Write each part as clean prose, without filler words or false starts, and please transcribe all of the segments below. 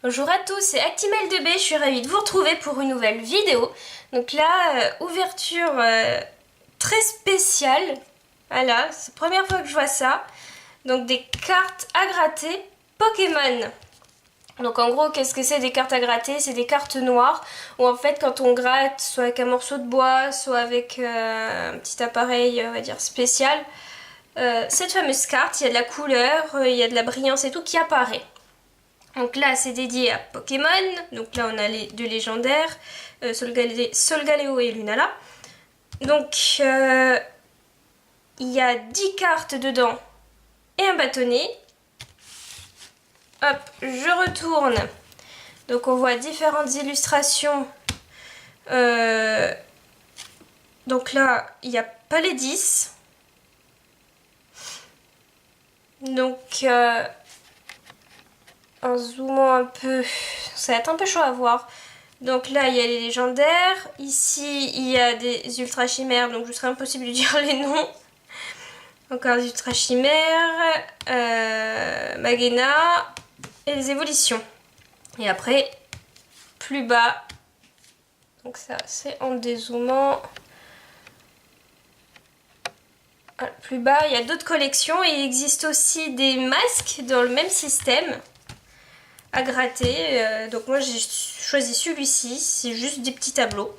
Bonjour à tous, c'est Actimel2B, je suis ravie de vous retrouver pour une nouvelle vidéo. Donc là, ouverture très spéciale. Voilà, c'est la première fois que je vois ça. Donc des cartes à gratter Pokémon. Donc en gros, qu'est-ce que c'est des cartes à gratter? C'est des cartes noires où en fait quand on gratte, soit avec un morceau de bois, soit avec un petit appareil, on va dire spécial, cette fameuse carte, il y a de la couleur, il y a de la brillance et tout qui apparaît. Donc là, c'est dédié à Pokémon. Donc là, on a les deux légendaires, Solgaleo et Lunala. Donc, il y a 10 cartes dedans et un bâtonnet. Hop, je retourne. Donc, on voit différentes illustrations. Donc là, il n'y a pas les 10. Donc, en zoomant un peu, ça va être un peu chaud à voir. Donc là, il y a les légendaires. Ici, il y a des ultra chimères, donc je serais impossible de dire les noms. Encore des ultra chimères, Magena et les évolutions. Et après, plus bas, donc ça c'est en dézoomant. Voilà, plus bas, il y a d'autres collections et il existe aussi des masques dans le même système à gratter. Donc moi j'ai choisi celui-ci, c'est juste des petits tableaux.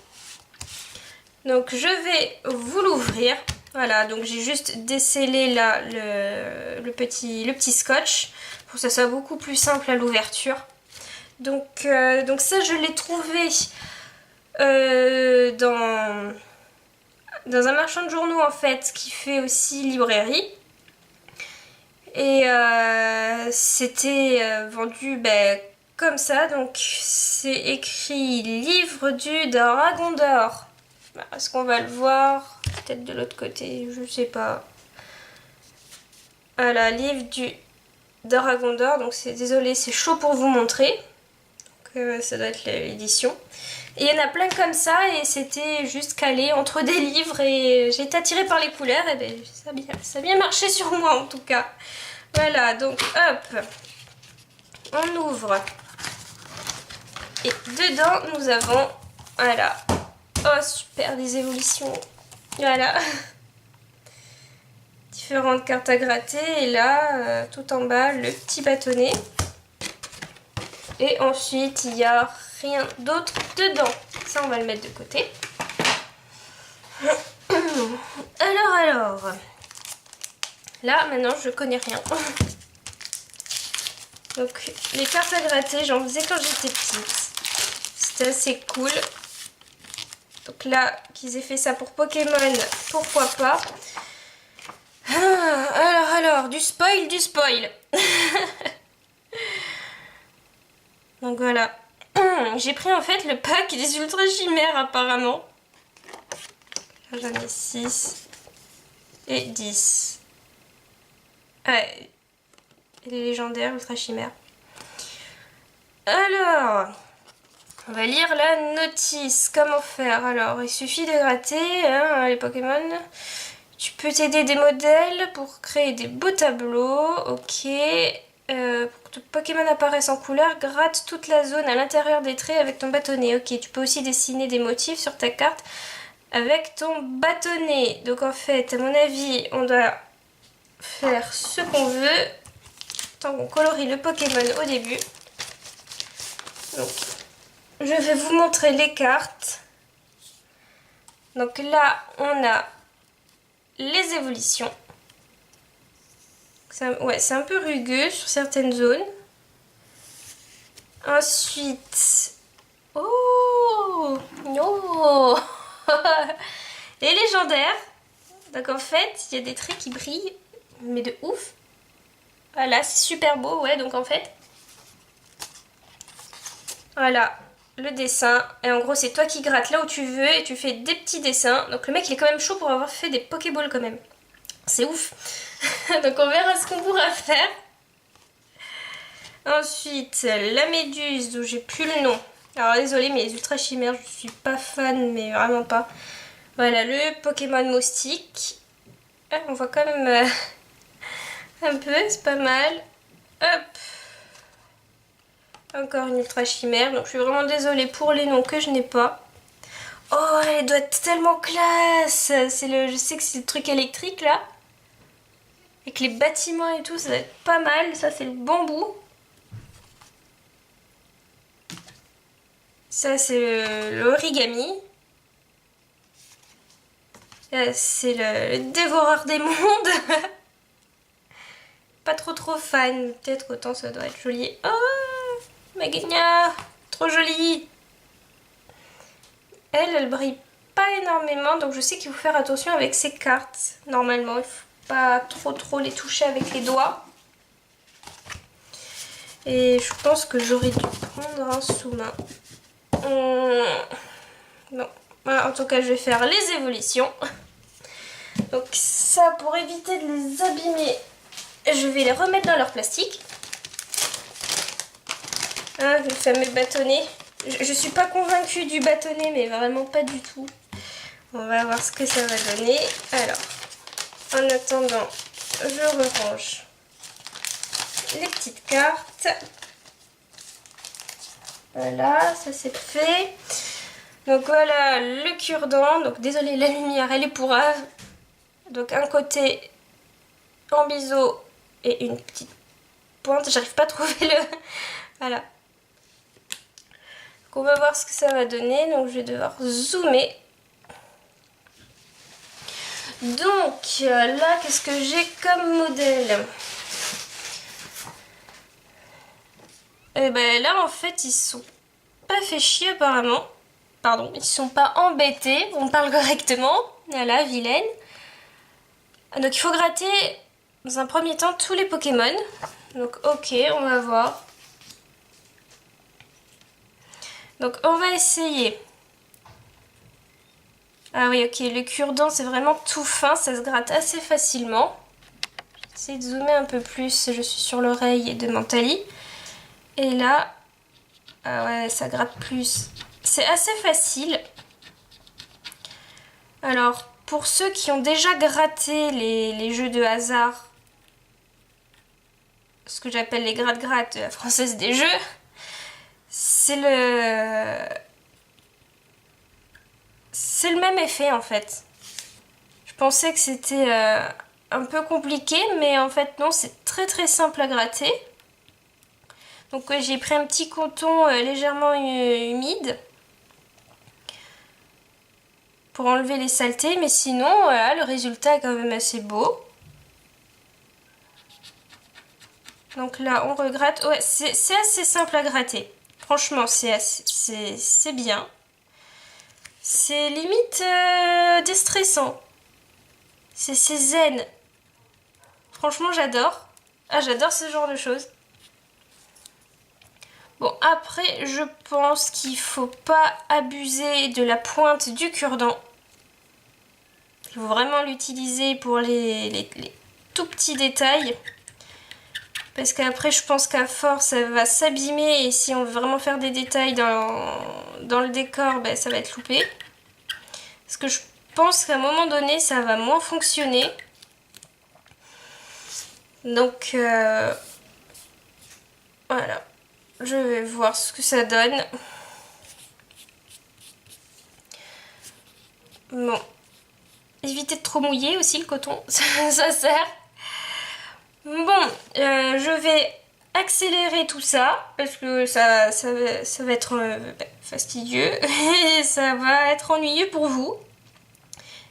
Donc je vais vous l'ouvrir. Voilà, donc j'ai juste décellé là le petit scotch pour que ça soit beaucoup plus simple à l'ouverture. Donc ça je l'ai trouvé dans un marchand de journaux en fait qui fait aussi librairie. Et c'était vendu comme ça, donc c'est écrit livre du Dragon d'Or. Est-ce qu'on va le voir? Peut-être de l'autre côté, je sais pas. Voilà, livre du Dragon d'Or, donc c'est désolé, c'est chaud pour vous montrer. Donc, ça doit être l'édition. Et il y en a plein comme ça et c'était juste calé entre des livres et j'ai été attirée par les couleurs et ben, ça a bien marché sur moi en tout cas. Voilà, donc hop, on ouvre. Et dedans, nous avons, voilà, oh super, des évolutions. Voilà. Différentes cartes à gratter. Et là, tout en bas, le petit bâtonnet. Et ensuite, il n'y a rien d'autre dedans. Ça, on va le mettre de côté. Alors. Là, maintenant, je connais rien. Donc, les cartes à gratter, j'en faisais quand j'étais petite. C'était assez cool. Donc là, qu'ils aient fait ça pour Pokémon, pourquoi pas. Alors, du spoil. Donc voilà. J'ai pris en fait le pack des ultra chimères apparemment. Là, j'en ai 6 et 10. Ouais. Et les légendaires ultra chimères. Alors, on va lire la notice. Comment faire? Alors, il suffit de gratter hein, les Pokémon. Tu peux t'aider des modèles pour créer des beaux tableaux. Ok. Pour que ton Pokémon apparaisse en couleur, gratte toute la zone à l'intérieur des traits avec ton bâtonnet. Ok, tu peux aussi dessiner des motifs sur ta carte avec ton bâtonnet. Donc en fait, à mon avis, on doit faire ce qu'on veut. Tant qu'on colorie le Pokémon au début. Donc, je vais vous montrer les cartes. Donc là, on a les évolutions. Ouais, c'est un peu rugueux sur certaines zones. Ensuite, oh, oh les légendaires. Donc en fait, il y a des traits qui brillent, mais de ouf. Voilà, c'est super beau, ouais, donc en fait, voilà, le dessin. Et en gros, c'est toi qui grattes là où tu veux et tu fais des petits dessins. Donc le mec, il est quand même chaud pour avoir fait des Pokéballs quand même. C'est ouf. Donc on verra ce qu'on pourra faire. Ensuite, la méduse, dont j'ai plus le nom. Alors désolé, mais les ultra chimères, je suis pas fan, mais vraiment pas. Voilà, le Pokémon moustique. Ah, on voit quand même un peu, c'est pas mal. Hop. Encore une ultra chimère. Donc je suis vraiment désolée pour les noms que je n'ai pas. Oh, elle doit être tellement classe. Je sais que c'est le truc électrique là. Avec les bâtiments et tout, ça va être pas mal. Ça, c'est le bambou. Ça, c'est l'origami. C'est le dévoreur des mondes. Pas trop fan. Peut-être autant ça doit être joli. Oh, Magenia, trop jolie. Elle brille pas énormément. Donc je sais qu'il faut faire attention avec ces cartes. Normalement, il faut pas trop les toucher avec les doigts. Et je pense que j'aurais dû prendre un sous-main. Non. Voilà, en tout cas, je vais faire les évolutions. Donc ça, pour éviter de les abîmer, je vais les remettre dans leur plastique. Hein, le fameux bâtonnet. Je suis pas convaincue du bâtonnet, mais vraiment pas du tout. On va voir ce que ça va donner. Alors, en attendant, je range les petites cartes. Voilà, ça c'est fait. Donc voilà le cure-dent. Donc désolée, la lumière elle est pourrave. Donc un côté en biseau et une petite pointe. J'arrive pas à trouver le... Voilà. Donc on va voir ce que ça va donner. Donc je vais devoir zoomer. Donc là, qu'est-ce que j'ai comme modèle? Et ben là en fait ils sont pas fait chier apparemment. Pardon, ils sont pas embêtés, on parle correctement. Voilà, vilaine. Donc il faut gratter dans un premier temps tous les Pokémon. Donc ok, on va voir. Donc on va essayer. Ah oui, ok, le cure-dent c'est vraiment tout fin, ça se gratte assez facilement. J'essaie de zoomer un peu plus, je suis sur l'oreille de Mentali. Et là, ah ouais, ça gratte plus. C'est assez facile. Alors, pour ceux qui ont déjà gratté les jeux de hasard, ce que j'appelle les gratte-gratte française des jeux, c'est le même effet en fait. Je pensais que c'était un peu compliqué, mais en fait non, c'est très simple à gratter. Donc j'ai pris un petit coton légèrement humide pour enlever les saletés, mais sinon voilà, le résultat est quand même assez beau. Donc là on regratte, ouais, c'est assez simple à gratter. Franchement c'est bien. C'est limite déstressant. C'est zen. Franchement j'adore. Ah, j'adore ce genre de choses. Bon, après, je pense qu'il faut pas abuser de la pointe du cure-dent. Il faut vraiment l'utiliser pour les tout petits détails. Parce qu'après, je pense qu'à force, ça va s'abîmer. Et si on veut vraiment faire des détails dans le décor, ben, ça va être loupé. Parce que je pense qu'à un moment donné, ça va moins fonctionner. Donc, voilà. Je vais voir ce que ça donne. Bon. Évitez de trop mouiller aussi le coton, ça sert. Bon, je vais accélérer tout ça parce que ça va être fastidieux et ça va être ennuyeux pour vous.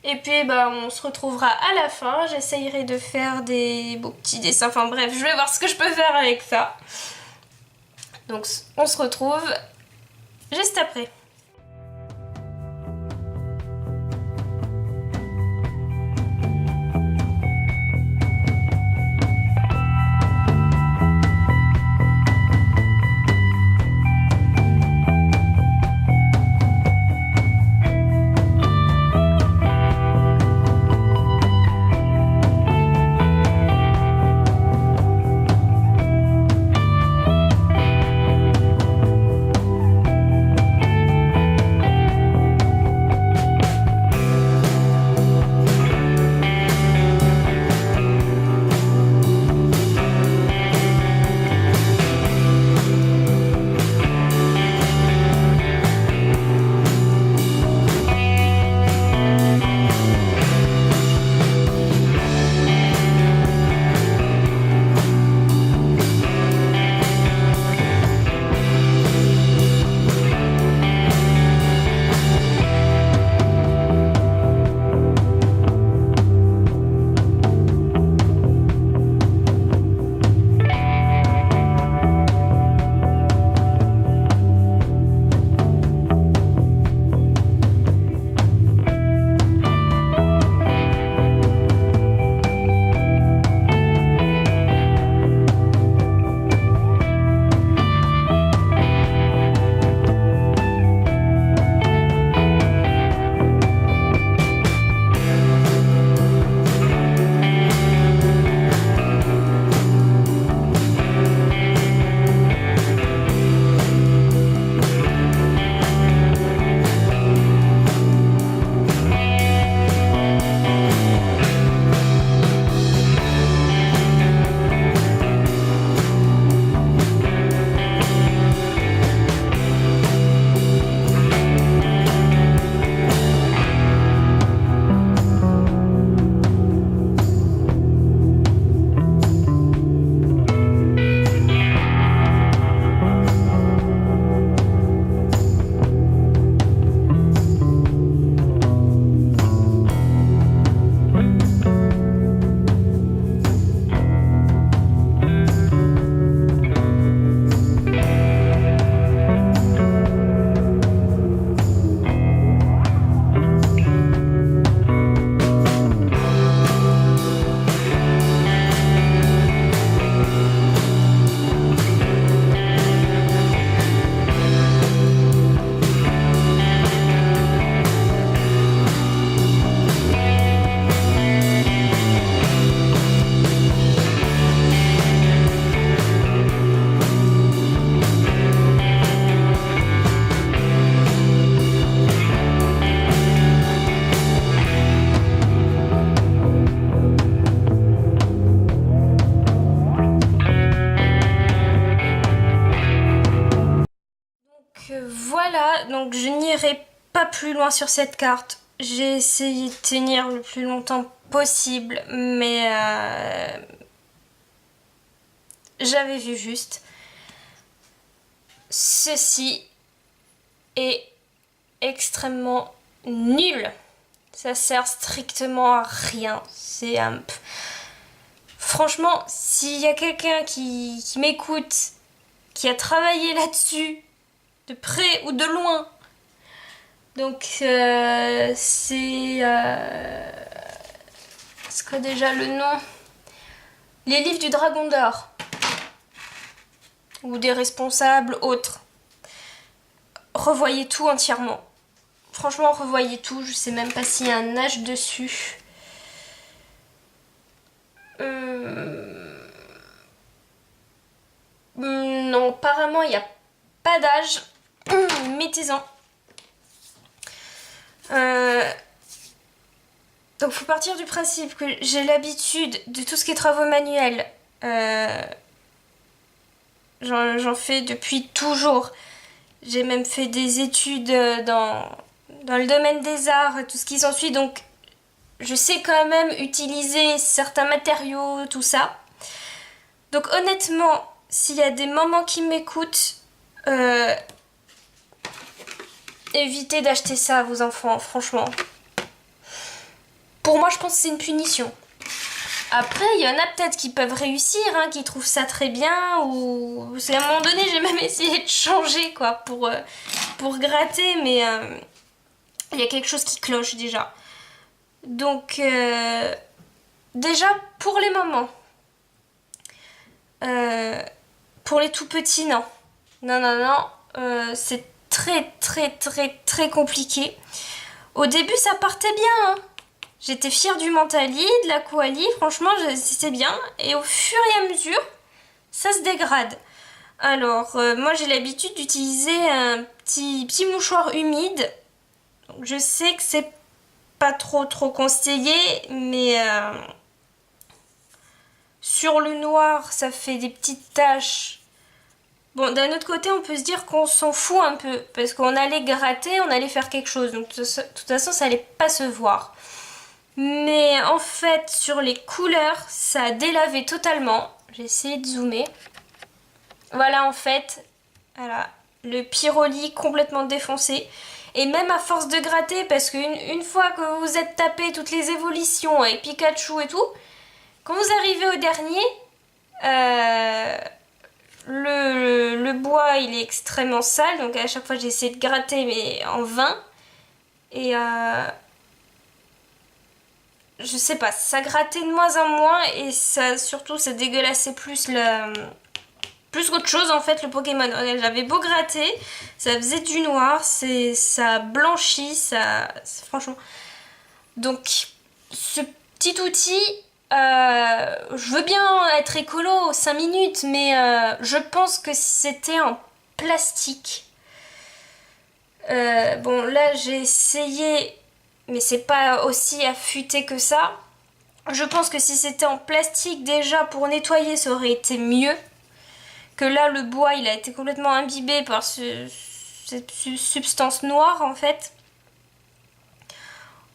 Et puis bah, on se retrouvera à la fin. J'essayerai de faire des beaux petits dessins. Enfin bref, je vais voir ce que je peux faire avec ça. Donc on se retrouve juste après. voilà, donc je n'irai pas plus loin sur cette carte. J'ai essayé de tenir le plus longtemps possible, mais j'avais vu juste. Ceci est extrêmement nul. Ça sert strictement à rien. C'est un... Franchement, s'il y a quelqu'un qui m'écoute, qui a travaillé là-dessus, de près ou de loin, donc c'est... c'est quoi déjà le nom? Les livres du Dragon d'Or. Ou des responsables autres. Revoyez tout entièrement. Franchement, revoyez tout. Je sais même pas s'il y a un âge dessus. Non, apparemment, il n'y a pas d'âge. Mettez-en. Donc, faut partir du principe que j'ai l'habitude de tout ce qui est travaux manuels. J'en fais depuis toujours. J'ai même fait des études dans le domaine des arts et tout ce qui s'ensuit. Donc, je sais quand même utiliser certains matériaux, tout ça. Donc, honnêtement, s'il y a des mamans qui m'écoutent, évitez d'acheter ça à vos enfants, franchement. Pour moi, je pense que c'est une punition. Après, il y en a peut-être qui peuvent réussir, hein, qui trouvent ça très bien, ou... Parce qu'à un moment donné, j'ai même essayé de changer, quoi, pour gratter, mais il y a quelque chose qui cloche, déjà. Donc, déjà, pour les mamans, pour les tout petits, non. Non, c'est très, très, très, très compliqué. Au début, ça partait bien, hein. J'étais fière du Mentali, de la Koali, franchement c'était bien. Et au fur et à mesure, ça se dégrade. Alors, moi j'ai l'habitude d'utiliser un petit mouchoir humide. Donc, je sais que c'est pas trop conseillé, mais sur le noir, ça fait des petites taches. Bon, d'un autre côté, on peut se dire qu'on s'en fout un peu, parce qu'on allait gratter, on allait faire quelque chose. Donc, de toute façon, ça allait pas se voir. Mais en fait, sur les couleurs, ça a délavé totalement. J'ai essayé de zoomer. Voilà, en fait, voilà, le Pyroli complètement défoncé. Et même à force de gratter, parce qu'une fois que vous êtes tapé toutes les évolutions avec Pikachu et tout, quand vous arrivez au dernier, le bois, il est extrêmement sale. Donc à chaque fois, j'ai essayé de gratter, mais en vain. Et je sais pas, ça grattait de moins en moins et ça surtout ça dégueulassait plus qu'autre chose en fait le Pokémon. J'avais beau gratter, ça faisait du noir, ça blanchit, franchement. Donc ce petit outil, je veux bien être écolo 5 minutes, mais je pense que si c'était en plastique. Bon là j'ai essayé, mais c'est pas aussi affûté que ça. Je pense que si c'était en plastique déjà pour nettoyer, ça aurait été mieux. Que là, le bois, il a été complètement imbibé par cette substance noire en fait.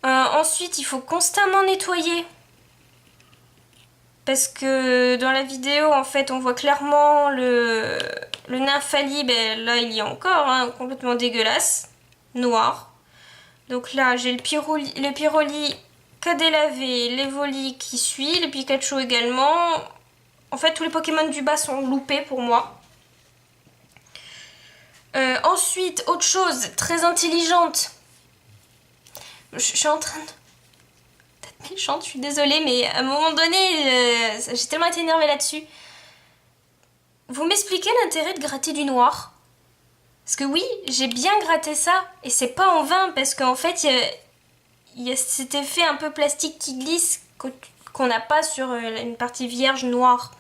Ensuite, il faut constamment nettoyer. Parce que dans la vidéo, en fait, on voit clairement le Nymphali, ben, là, il y a encore, hein, complètement dégueulasse, noir. Donc là, j'ai le Pyroli qu'a délavé, l'Evoli qui suit, le Pikachu également. En fait, tous les Pokémon du bas sont loupés pour moi. Ensuite, autre chose très intelligente. Je suis en train d'être méchante, je suis désolée, mais à un moment donné, j'ai tellement été énervée là-dessus. Vous m'expliquez l'intérêt de gratter du noir? Parce que oui, j'ai bien gratté ça, et c'est pas en vain, parce qu'en fait, il y a cet effet un peu plastique qui glisse qu'on n'a pas sur une partie vierge noire.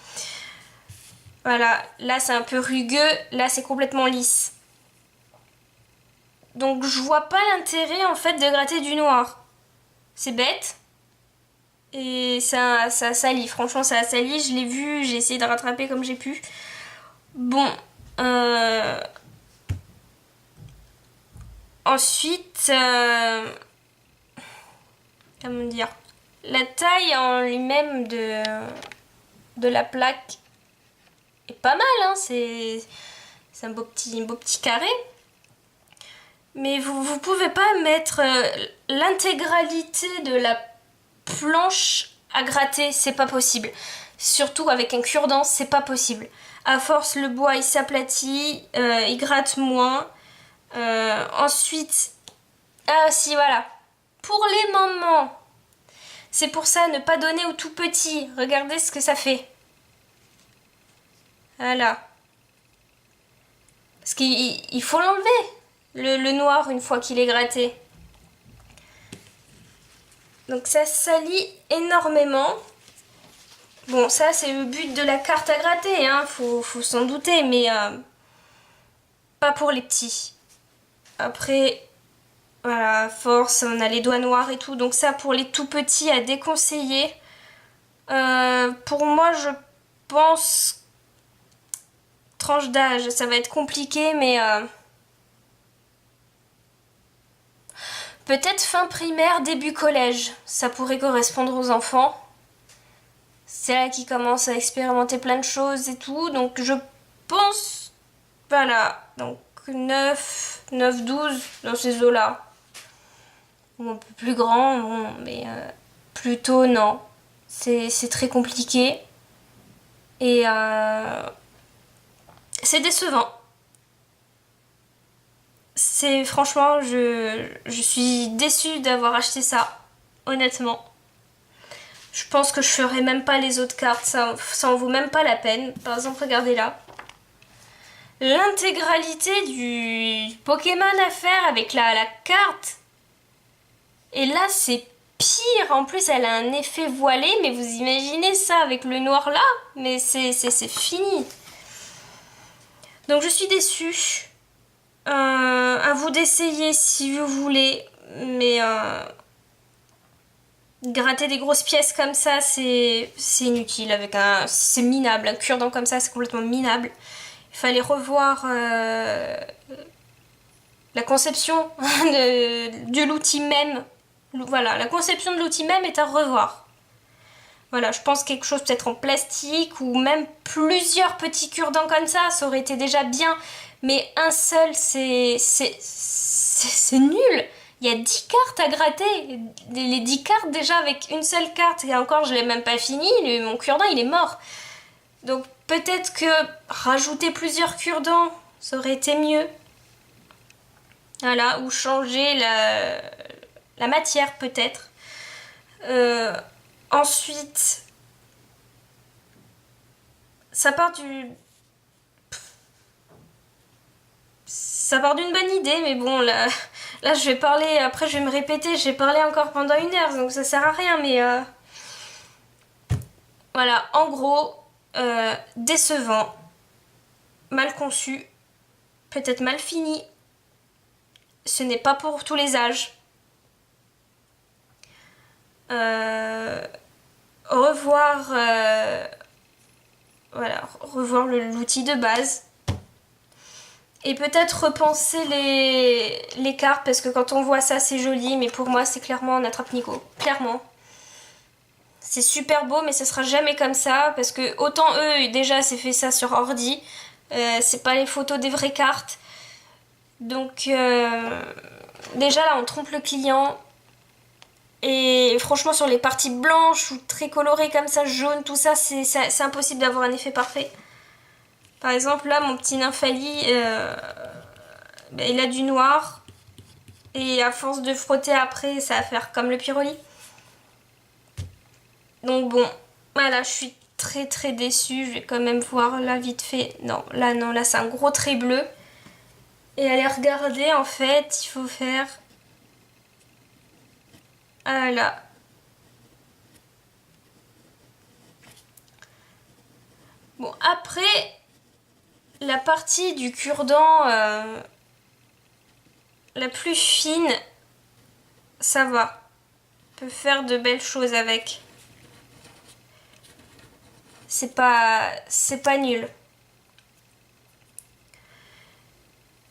Voilà, là c'est un peu rugueux, là c'est complètement lisse. Donc je vois pas l'intérêt en fait de gratter du noir. C'est bête. Et ça salit, franchement ça a sali, je l'ai vu, j'ai essayé de rattraper comme j'ai pu. Bon, Ensuite, comment dire, la taille en lui-même de la plaque est pas mal, hein, c'est un beau petit carré. Mais vous pouvez pas mettre l'intégralité de la planche à gratter, c'est pas possible. Surtout avec un cure-dent, c'est pas possible. À force, le bois il s'aplatit, il gratte moins. Ensuite, ah si voilà, pour les mamans, c'est pour ça ne pas donner aux tout petits. Regardez ce que ça fait. Voilà. Parce qu'il faut l'enlever, le noir, une fois qu'il est gratté. Donc ça salit énormément. Bon, ça c'est le but de la carte à gratter, hein, faut s'en douter, mais pas pour les petits. Après, voilà, à force, on a les doigts noirs et tout, donc ça pour les tout petits à déconseiller. Pour moi, je pense tranche d'âge, ça va être compliqué, mais peut-être fin primaire, début collège, ça pourrait correspondre aux enfants. C'est là qu'ils commencent à expérimenter plein de choses et tout, donc je pense, voilà, donc 9, 12 dans ces eaux-là. Ou un peu plus grand, bon, mais plutôt non. C'est très compliqué. Et c'est décevant. Franchement, je suis déçue d'avoir acheté ça, honnêtement. Je pense que je ferai même pas les autres cartes, ça en vaut même pas la peine. Par exemple, regardez là. L'intégralité du Pokémon à faire avec la carte. Et là, c'est pire. En plus, elle a un effet voilé, mais vous imaginez ça avec le noir là? Mais c'est fini. Donc, je suis déçue. À vous d'essayer si vous voulez, mais gratter des grosses pièces comme ça, c'est inutile. C'est minable. Un cure-dent comme ça, c'est complètement minable. Il fallait revoir la conception de l'outil même. Voilà, la conception de l'outil même est à revoir. Voilà, je pense quelque chose peut-être en plastique ou même plusieurs petits cure-dents comme ça aurait été déjà bien. Mais un seul, c'est nul. Il y a 10 cartes à gratter. Les 10 cartes déjà avec une seule carte. Et encore, je l'ai même pas fini. Mon cure-dent, il est mort. Donc peut-être que rajouter plusieurs cure-dents, ça aurait été mieux. Voilà, ou changer la matière peut-être. Ensuite, ça part d'une bonne idée, mais bon, là je vais parler, après je vais me répéter, je vais parler encore pendant 1 heure, donc ça sert à rien, mais voilà, en gros, décevant, mal conçu, peut-être mal fini, ce n'est pas pour tous les âges. Revoir l'outil de base. Et peut-être repenser les cartes, parce que quand on voit ça, c'est joli, mais pour moi, c'est clairement un attrape-nigo. Clairement. C'est super beau, mais ce sera jamais comme ça, parce que autant eux, déjà, c'est fait ça sur ordi. C'est pas les photos des vraies cartes. Donc, déjà, là, on trompe le client. Et franchement, sur les parties blanches ou très colorées comme ça, jaune, tout ça, c'est impossible d'avoir un effet parfait. Par exemple, là, mon petit Nymphalie, il a du noir. Et à force de frotter après, ça va faire comme le Pyroli. Donc bon, voilà, je suis très très déçue. Je vais quand même voir là vite fait. Non, là c'est un gros trait bleu. Et allez regarder, en fait, il faut faire... Voilà. Bon, après... La partie du cure-dent la plus fine, ça va. On peut faire de belles choses avec. C'est pas nul.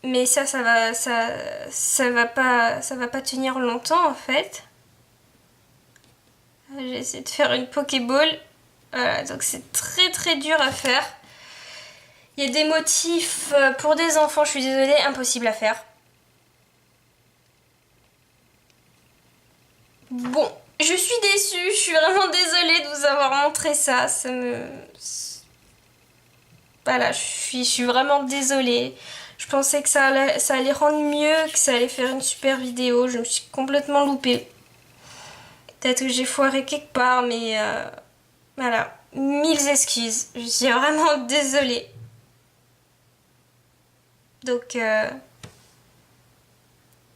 Mais ça va pas tenir longtemps en fait. J'ai essayé de faire une Pokéball. Voilà, donc c'est très très dur à faire. Il y a des motifs pour des enfants, je suis désolée, impossible à faire. Bon, je suis déçue, je suis vraiment désolée de vous avoir montré ça. Voilà, je suis vraiment désolée. Je pensais que ça allait rendre mieux, que ça allait faire une super vidéo. Je me suis complètement loupée. Peut-être que j'ai foiré quelque part, mais voilà. 1000 excuses. Je suis vraiment désolée. Donc,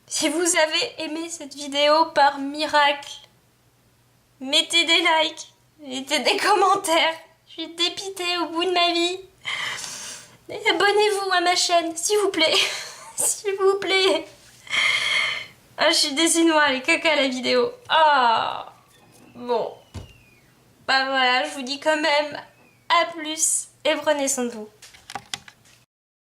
si vous avez aimé cette vidéo par miracle, mettez des likes, mettez des commentaires. Je suis dépitée au bout de ma vie. Et abonnez-vous à ma chaîne, s'il vous plaît. S'il vous plaît. Ah, je suis déçue-moi, elle est caca la vidéo. Ah, bon. Bah voilà, je vous dis quand même à plus et prenez soin de vous.